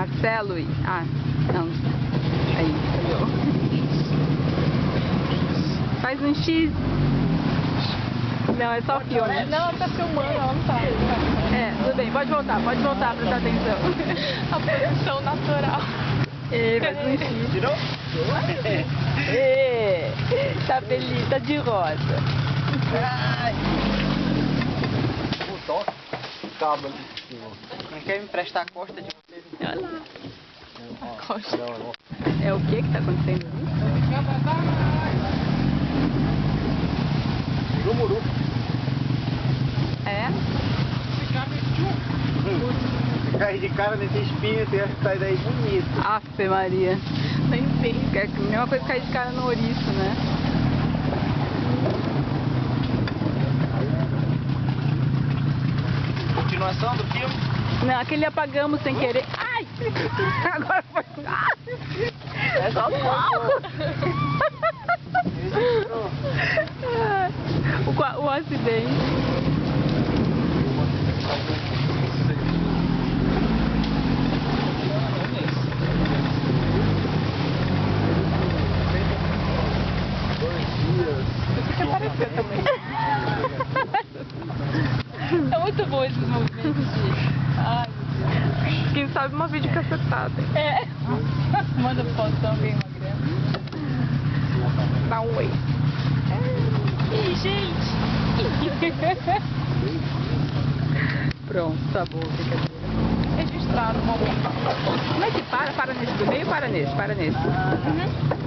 Marcelo e... Ah, não. Aí, olhou. Faz um X. Não, é só filme. Não, ela tá filmando, ela não tá. É, tudo bem, pode voltar, prestar atenção. A posição natural. Faz um X. Tirou? Tá feliz, tá de rosa. Ai! Puta, ó. Cabo ali. Não quer me emprestar a costa de vocês? Olha lá. A costa. Não. É o que tá acontecendo ali? Jumuru. É? Cair de cara nesse espinho, tem que sair daí bonito. Afe Maria. Nem sei. É a mesma coisa que cair de cara no ouriço, né? Continuação do filme? Não, aquele apagamos sem querer. Ai! Agora foi. É só fogo! O acidente. Você quer aparecer também. É muito bom esses movimentos de... Ai, meu Deus. Quem sabe uma vídeo cacetada. É. Manda foto também, Magrela. Dá um oi. Ih, gente. Pronto, tá bom, brincadeira. Registraram o momento. Como é que para? Para nesse do meio ou para nesse? Para nesse. Uhum.